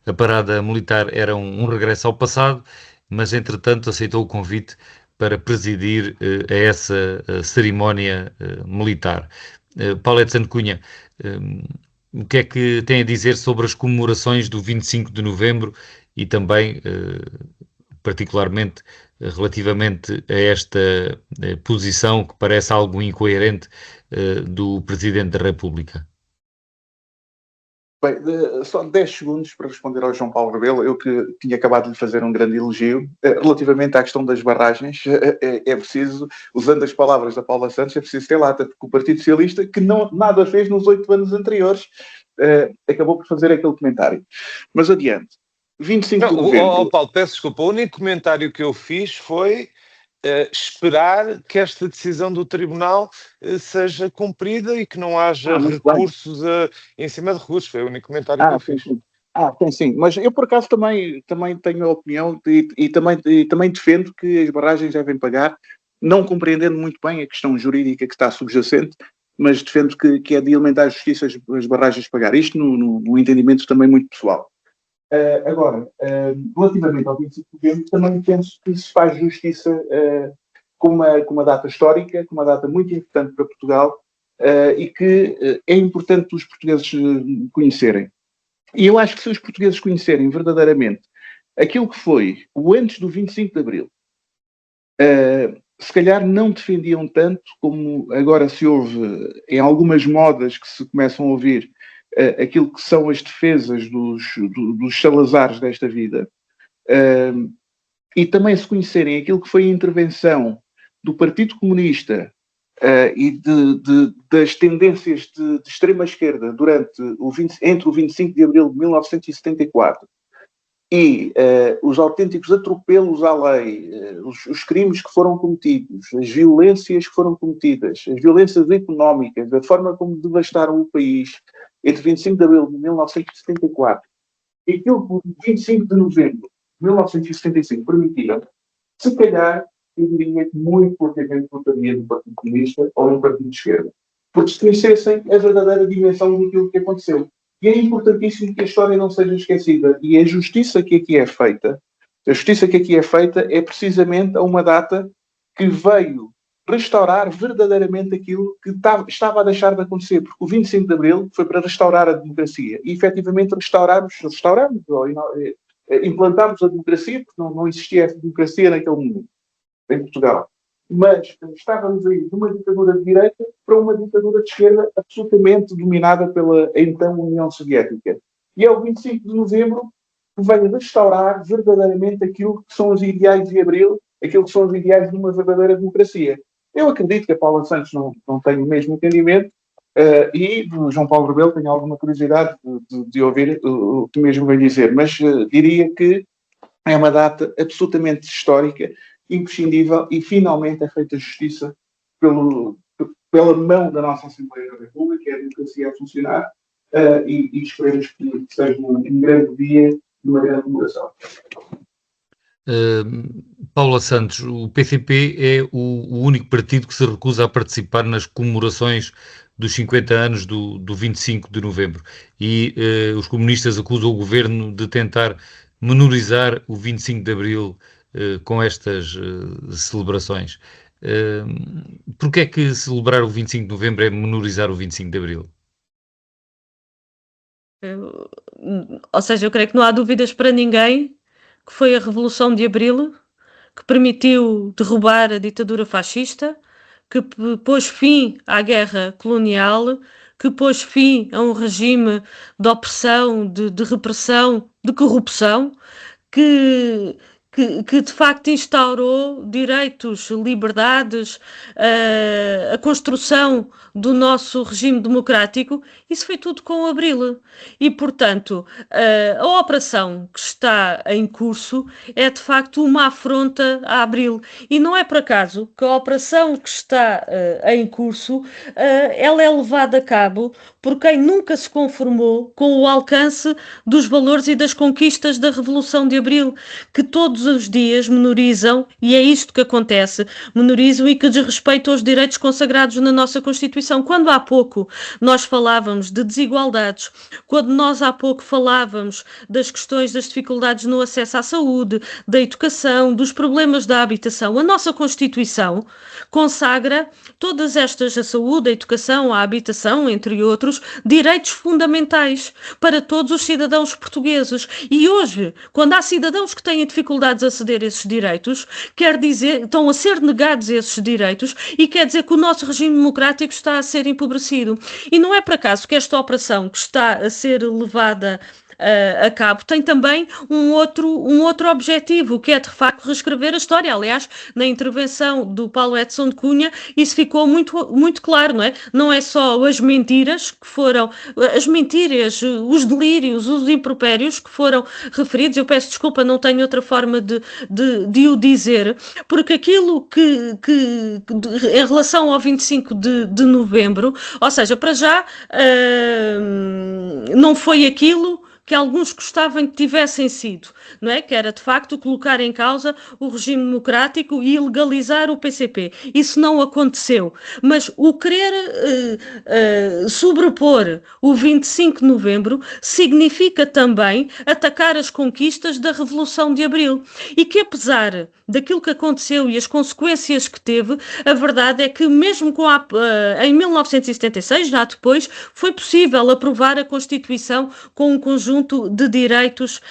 a parada militar era um regresso ao passado, mas entretanto aceitou o convite para presidir a essa cerimónia militar. Paulette Santo Cunha, o que é que tem a dizer sobre as comemorações do 25 de novembro e também, particularmente, relativamente a esta posição que parece algo incoerente do Presidente da República? Bem, só 10 segundos para responder ao João Paulo Rebelo. Eu que tinha acabado de lhe fazer um grande elogio. Relativamente à questão das barragens, é preciso, usando as palavras da Paula Santos, é preciso ter lata, porque o Partido Socialista, que nada fez nos 8 anos anteriores, acabou por fazer aquele comentário. Mas adiante. 25 de novembro... Paulo, peço desculpa. O único comentário que eu fiz foi esperar que esta decisão do Tribunal seja cumprida e que não haja recursos em cima de recursos. Foi o único comentário que eu fiz. Sim. Mas eu, por acaso, também tenho a opinião e também defendo que as barragens devem pagar não compreendendo muito bem a questão jurídica que está subjacente, mas defendo que é de alimentar a justiça as barragens de pagar. Isto num entendimento também muito pessoal. Agora, relativamente ao 25 de novembro, também penso que se faz justiça com uma data histórica, com uma data muito importante para Portugal, e que é importante os portugueses conhecerem. E eu acho que se os portugueses conhecerem verdadeiramente aquilo que foi o antes do 25 de Abril, se calhar não defendiam tanto como agora se ouve em algumas modas que se começam a ouvir aquilo que são as defesas dos Salazares desta vida, e também se conhecerem aquilo que foi a intervenção do Partido Comunista e das tendências de extrema-esquerda entre o 25 de Abril de 1974 e os autênticos atropelos à lei, os crimes que foram cometidos, as violências que foram cometidas, as violências económicas, a forma como devastaram o país entre 25 de Abril de 1974 e aquilo que o 25 de Novembro de 1975 permitiram, se calhar, eu diria que muito poucamente votaria no Partido Comunista ou no Partido de Esquerda, porque se conhecessem a verdadeira dimensão daquilo que aconteceu. E é importantíssimo que a história não seja esquecida. E a justiça que aqui é feita, é precisamente a uma data que veio restaurar verdadeiramente aquilo que estava a deixar de acontecer. Porque o 25 de Abril foi para restaurar a democracia. E, efetivamente, implantámos a democracia, porque não existia essa democracia naquele momento, em Portugal. Mas estávamos aí de uma ditadura de direita para uma ditadura de esquerda absolutamente dominada pela então União Soviética. E é o 25 de novembro que vem restaurar verdadeiramente aquilo que são os ideais de Abril, aquilo que são os ideais de uma verdadeira democracia. Eu acredito que a Paula Santos não tem o mesmo entendimento e do João Paulo Rebelo tenho alguma curiosidade de ouvir o que mesmo vai dizer, mas diria que é uma data absolutamente histórica, imprescindível, e finalmente é feita justiça pela mão da nossa Assembleia da República, a democracia a funcionar, e esperemos que seja um grande dia e uma grande comemoração. Paula Santos, o PCP é o único partido que se recusa a participar nas comemorações dos 50 anos do 25 de novembro e os comunistas acusam o governo de tentar menorizar o 25 de abril com estas celebrações. Porquê é que celebrar o 25 de novembro é menorizar o 25 de abril? Ou seja, eu creio que não há dúvidas para ninguém que foi a Revolução de Abril que permitiu derrubar a ditadura fascista, que pôs fim à guerra colonial, que pôs fim a um regime de opressão, de repressão, de corrupção, que de facto instaurou direitos, liberdades, a construção do nosso regime democrático. Isso foi tudo com o Abril. E, portanto, a operação que está em curso é, de facto, uma afronta a Abril. E não é por acaso que a operação que está em curso, ela é levada a cabo por quem nunca se conformou com o alcance dos valores e das conquistas da Revolução de Abril, que todos os dias menorizam, e é isto que acontece, menorizam e que desrespeitam os direitos consagrados na nossa Constituição. Quando há pouco nós falávamos de desigualdades, quando nós há pouco falávamos das questões das dificuldades no acesso à saúde, da educação, dos problemas da habitação, a nossa Constituição consagra todas estas, a saúde, a educação, a habitação, entre outros, direitos fundamentais para todos os cidadãos portugueses. E hoje, quando há cidadãos que têm dificuldades a aceder a esses direitos, quer dizer, estão a ser negados esses direitos e quer dizer que o nosso regime democrático está a ser empobrecido. E não é por acaso que esta operação que está a ser levada a cabo tem também um outro objetivo, que é de facto reescrever a história. Aliás, na intervenção do Paulo Edson de Cunha isso ficou muito claro, não é? Não é só as mentiras que foram, as mentiras, os delírios, os impropérios que foram referidos. Eu peço desculpa, não tenho outra forma de o dizer, porque aquilo que em relação ao 25 de novembro, ou seja, para já não foi aquilo que alguns gostavam que tivessem sido, não é? Que era, de facto, colocar em causa o regime democrático e ilegalizar o PCP. Isso não aconteceu. Mas o querer sobrepor o 25 de novembro significa também atacar as conquistas da Revolução de Abril. E que, apesar daquilo que aconteceu e as consequências que teve, a verdade é que mesmo em 1976, já depois, foi possível aprovar a Constituição com um conjunto de direitos,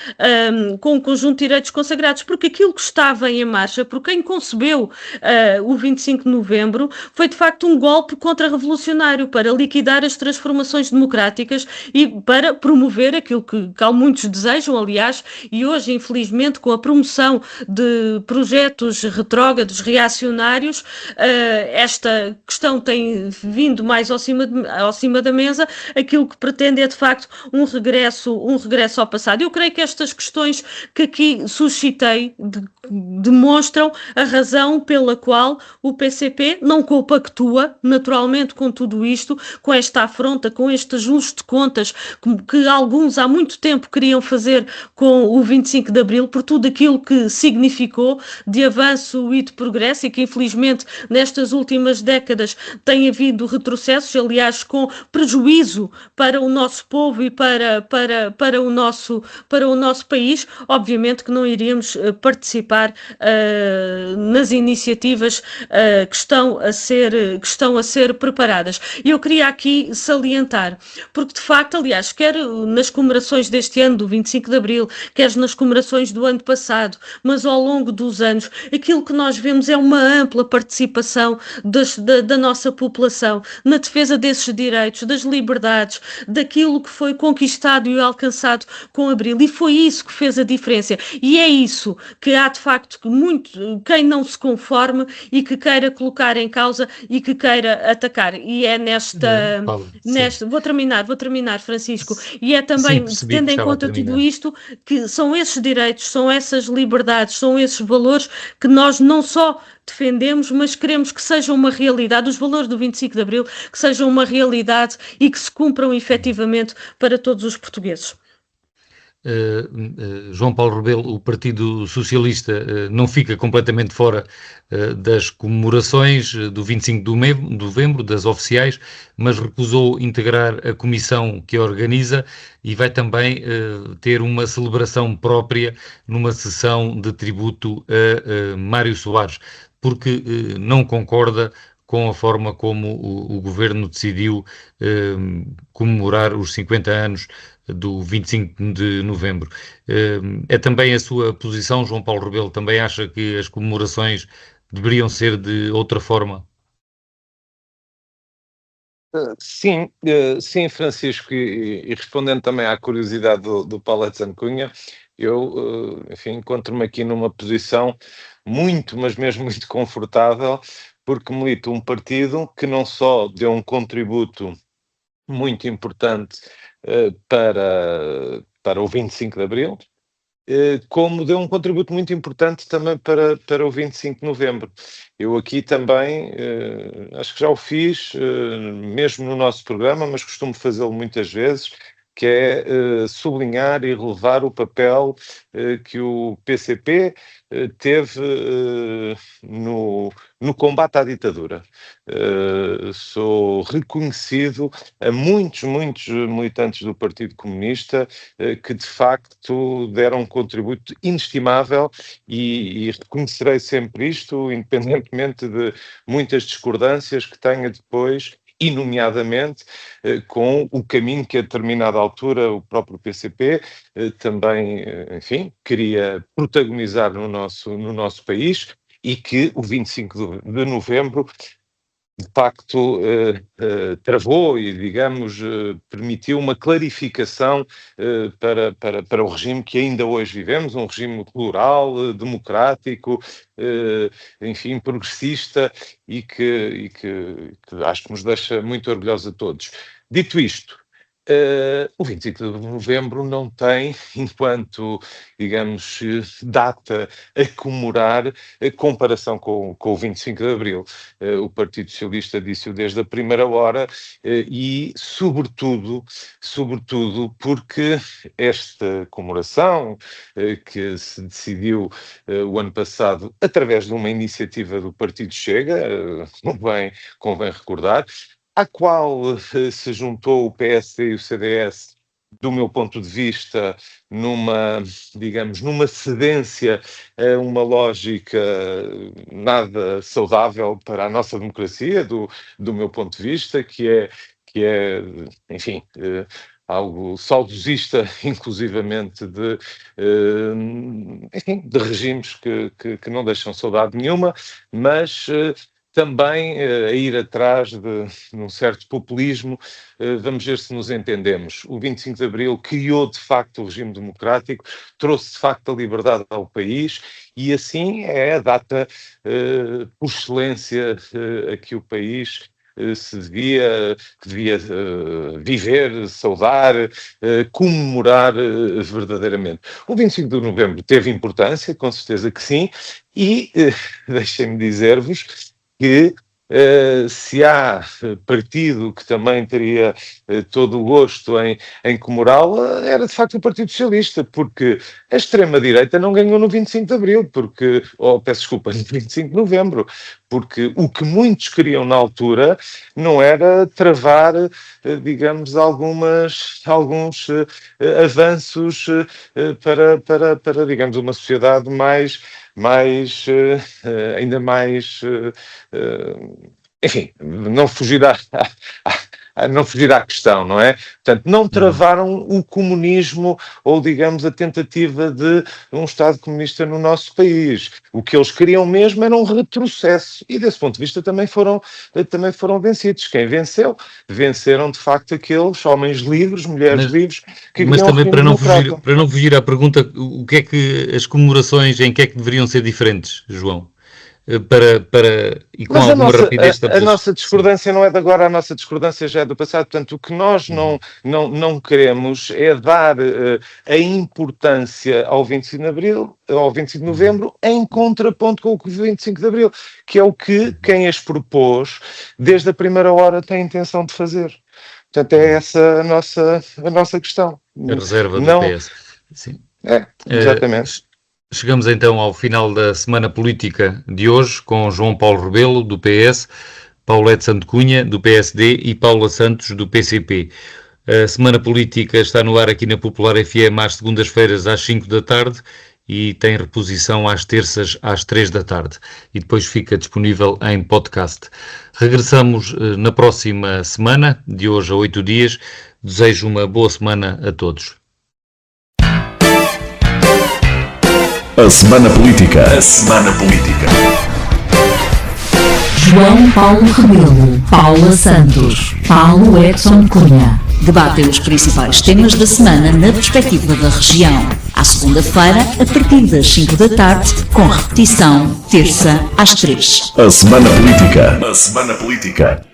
consagrados, porque aquilo que estava em marcha, por quem concebeu o 25 de novembro, foi de facto um golpe contra-revolucionário para liquidar as transformações democráticas e para promover aquilo que muitos desejam, aliás, e hoje, infelizmente, com a promoção de projetos retrógrados, reacionários, esta questão tem vindo mais ao cima da mesa. Aquilo que pretende é, de facto, um regresso ao passado. Eu creio que estas questões que aqui suscitei demonstram a razão pela qual o PCP não compactua naturalmente com tudo isto, com esta afronta, com este ajuste de contas que alguns há muito tempo queriam fazer com o 25 de Abril, por tudo aquilo que significou de avanço e de progresso, e que infelizmente nestas últimas décadas tem havido retrocessos, aliás, com prejuízo para o nosso povo e para o nosso país. Obviamente que não iríamos participar nas iniciativas que estão a ser preparadas. E eu queria aqui salientar, porque de facto, aliás, quer nas comemorações deste ano, do 25 de Abril, quer nas comemorações do ano passado, mas ao longo dos anos, aquilo que nós vemos é uma ampla participação da nossa população na defesa desses direitos, das liberdades, daquilo que foi conquistado e alcançado com Abril. E foi isso que fez a diferença. E é isso que há, de facto, quem não se conforme e que queira colocar em causa e que queira atacar. E é vou terminar, Francisco. E é também, tendo em conta tudo isto, que são esses direitos, são essas liberdades, são esses valores que nós não só defendemos, mas queremos que sejam uma realidade, os valores do 25 de Abril, que sejam uma realidade e que se cumpram efetivamente para todos os portugueses. João Paulo Rebelo, o Partido Socialista não fica completamente fora das comemorações do 25 de novembro, das oficiais, mas recusou integrar a comissão que a organiza e vai também ter uma celebração própria numa sessão de tributo a Mário Soares, porque não concorda com a forma como o Governo decidiu comemorar os 50 anos do 25 de novembro. É também a sua posição, João Paulo Rebelo, também acha que as comemorações deveriam ser de outra forma? Sim, Francisco, e respondendo também à curiosidade do Paulo Edson Cunha, eu, enfim, encontro-me aqui numa posição muito, mas mesmo muito confortável, porque milito um partido que não só deu um contributo muito importante para o 25 de Abril, como deu um contributo muito importante também para o 25 de novembro. Eu aqui também, acho que já o fiz, mesmo no nosso programa, mas costumo fazê-lo muitas vezes, que é sublinhar e relevar o papel que o PCP teve no combate à ditadura. Sou reconhecido a muitos militantes do Partido Comunista que de facto deram um contributo inestimável e reconhecerei sempre isto, independentemente de muitas discordâncias que tenha depois, e nomeadamente com o caminho que a determinada altura o próprio PCP também, enfim, queria protagonizar no nosso país, e que o 25 de novembro de facto travou e, digamos, permitiu uma clarificação para o regime que ainda hoje vivemos, um regime plural, democrático, enfim, progressista, e que acho que nos deixa muito orgulhosos a todos. Dito isto, O 25 de novembro não tem, enquanto, digamos, data a comemorar, a comparação com o 25 de abril. O Partido Socialista disse-o desde a primeira hora e, sobretudo, porque esta comemoração que se decidiu o ano passado através de uma iniciativa do Partido Chega, convém recordar, à qual se juntou o PSD e o CDS, do meu ponto de vista, numa cedência a uma lógica nada saudável para a nossa democracia, do meu ponto de vista, que é enfim, algo saudosista, inclusivamente, de regimes que não deixam saudade nenhuma, mas também a ir atrás de um certo populismo. Vamos ver se nos entendemos. O 25 de Abril criou, de facto, o regime democrático, trouxe, de facto, a liberdade ao país e, assim, é a data por excelência a que o país devia viver, saudar, comemorar verdadeiramente. O 25 de novembro teve importância, com certeza que sim, e deixem-me dizer-vos que se há partido que também teria todo o gosto em comemorá-la, era de facto o Partido Socialista, porque a extrema-direita não ganhou no 25 de Abril, no 25 de Novembro, porque o que muitos queriam na altura não era travar, digamos, alguns avanços para, digamos, uma sociedade ainda mais, enfim, não fugir à questão, não é? Portanto, não travaram o comunismo ou, digamos, a tentativa de um Estado comunista no nosso país. O que eles queriam mesmo era um retrocesso e, desse ponto de vista, também foram vencidos. Quem venceu? Venceram, de facto, aqueles homens livres, mulheres livres, que mas também, para não fugir à pergunta, o que é que as comemorações, em que é que deveriam ser diferentes, João? E com alguma rapidez. A nossa discordância não é de agora, a nossa discordância já é do passado. Portanto, o que nós não queremos é dar a importância ao 25 de Abril, ao 25 de Novembro, em contraponto com o 25 de Abril, que é o que quem as propôs, desde a primeira hora, tem a intenção de fazer. Portanto, é essa a nossa questão. A reserva do PS. Sim. Exatamente. Chegamos então ao final da semana política de hoje, com João Paulo Rebelo, do PS, Paulette Santo Cunha, do PSD e Paula Santos, do PCP. A semana política está no ar aqui na Popular FM às segundas-feiras às 5 da tarde e tem reposição às terças às 3 da tarde e depois fica disponível em podcast. Regressamos na próxima semana, de hoje a 8 dias. Desejo uma boa semana a todos. A Semana Política. A Semana Política. João Paulo Rebelo, Paula Santos, Paulo Edson Cunha. Debatem os principais temas da semana na perspectiva da região. À segunda-feira, a partir das 5 da tarde, com repetição, terça às 3. A Semana Política. A Semana Política.